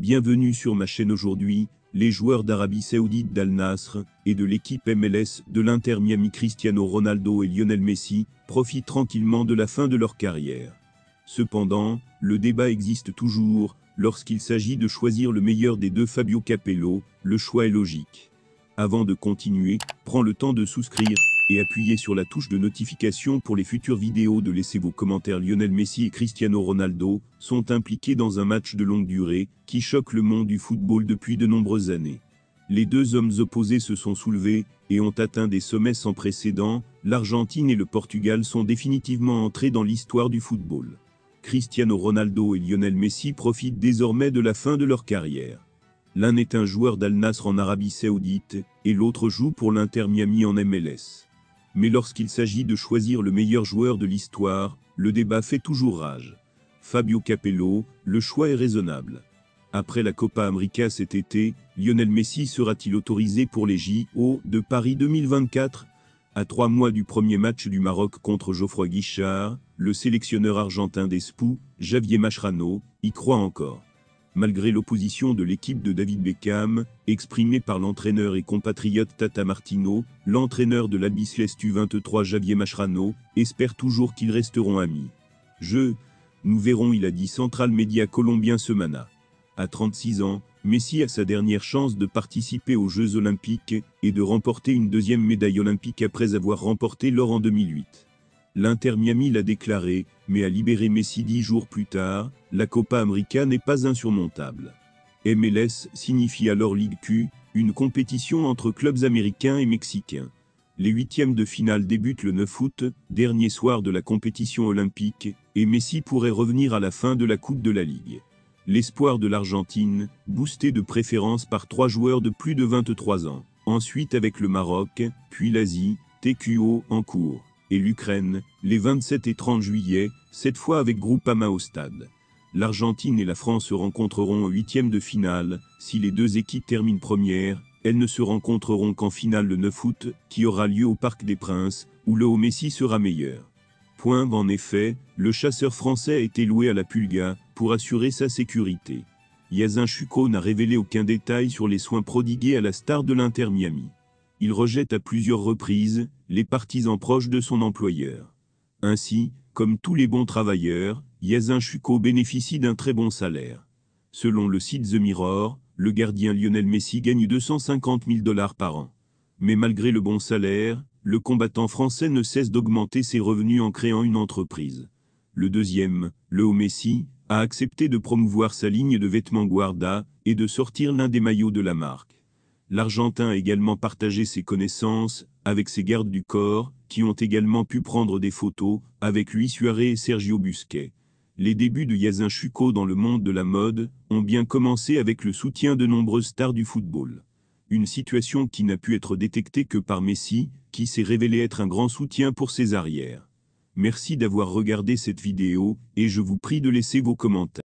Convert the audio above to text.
Bienvenue sur ma chaîne. Aujourd'hui, les joueurs d'Arabie Saoudite d'Al Nasr et de l'équipe MLS de l'Inter Miami Cristiano Ronaldo et Lionel Messi profitent tranquillement de la fin de leur carrière. Cependant, le débat existe toujours. Lorsqu'il s'agit de choisir le meilleur des deux Fabio Capello, le choix est logique. Avant de continuer, prends le temps de souscrire et appuyez sur la touche de notification pour les futures vidéos. Laissez vos commentaires. Lionel Messi et Cristiano Ronaldo sont impliqués dans un match de longue durée qui choque le monde du football depuis de nombreuses années. Les deux hommes opposés se sont soulevés et ont atteint des sommets sans précédent. L'Argentine et le Portugal sont définitivement entrés dans l'histoire du football. Cristiano Ronaldo et Lionel Messi profitent désormais de la fin de leur carrière. L'un est un joueur d'Al Nasr en Arabie Saoudite et l'autre joue pour l'Inter Miami en MLS. Mais lorsqu'il s'agit de choisir le meilleur joueur de l'histoire, le débat fait toujours rage. Fabio Capello, le choix est raisonnable. Après la Copa América cet été, Lionel Messi sera-t-il autorisé pour les JO de Paris 2024 ? À 3 mois du premier match du Maroc contre Geoffroy Guichard, le sélectionneur argentin des Spous, Javier Mascherano, y croit encore. Malgré l'opposition de l'équipe de David Beckham, exprimée par l'entraîneur et compatriote Tata Martino, l'entraîneur de l'Albiceleste U23 Javier Mascherano espère toujours qu'ils resteront amis. Nous verrons, il a dit Central Média colombien Semana. À 36 ans, Messi a sa dernière chance de participer aux Jeux Olympiques et de remporter une deuxième médaille olympique après avoir remporté l'or en 2008. L'Inter Miami l'a déclaré, mais a libéré Messi 10 jours plus tard. La Copa América n'est pas insurmontable. MLS signifie alors Ligue Q, une compétition entre clubs américains et mexicains. Les huitièmes de finale débutent le 9 août, dernier soir de la compétition olympique, et Messi pourrait revenir à la fin de la Coupe de la Ligue. L'espoir de l'Argentine, boosté de préférence par 3 joueurs de plus de 23 ans. Ensuite avec le Maroc, puis l'Asie, TQO en cours. Et l'Ukraine, les 27 et 30 juillet, cette fois avec Groupama au stade. L'Argentine et la France se rencontreront au huitième de finale. Si les deux équipes terminent premières, elles ne se rencontreront qu'en finale le 9 août, qui aura lieu au Parc des Princes, où le Messi sera meilleur. En effet, le chasseur français a été loué à la Pulga pour assurer sa sécurité. Yazin Chouko n'a révélé aucun détail sur les soins prodigués à la star de l'Inter Miami. Il rejette à plusieurs reprises les partisans proches de son employeur. Ainsi, comme tous les bons travailleurs, Yazin Chouko bénéficie d'un très bon salaire. Selon le site The Mirror, le gardien Lionel Messi gagne 250 000 $ par an. Mais malgré le bon salaire, le combattant français ne cesse d'augmenter ses revenus en créant une entreprise. Le deuxième, le Messi, a accepté de promouvoir sa ligne de vêtements Guarda et de sortir l'un des maillots de la marque. L'Argentin a également partagé ses connaissances avec ses gardes du corps, qui ont également pu prendre des photos avec Luis Suarez et Sergio Busquets. Les débuts de Yazin Chouko dans le monde de la mode ont bien commencé avec le soutien de nombreuses stars du football. Une situation qui n'a pu être détectée que par Messi, qui s'est révélé être un grand soutien pour ses arrières. Merci d'avoir regardé cette vidéo, et je vous prie de laisser vos commentaires.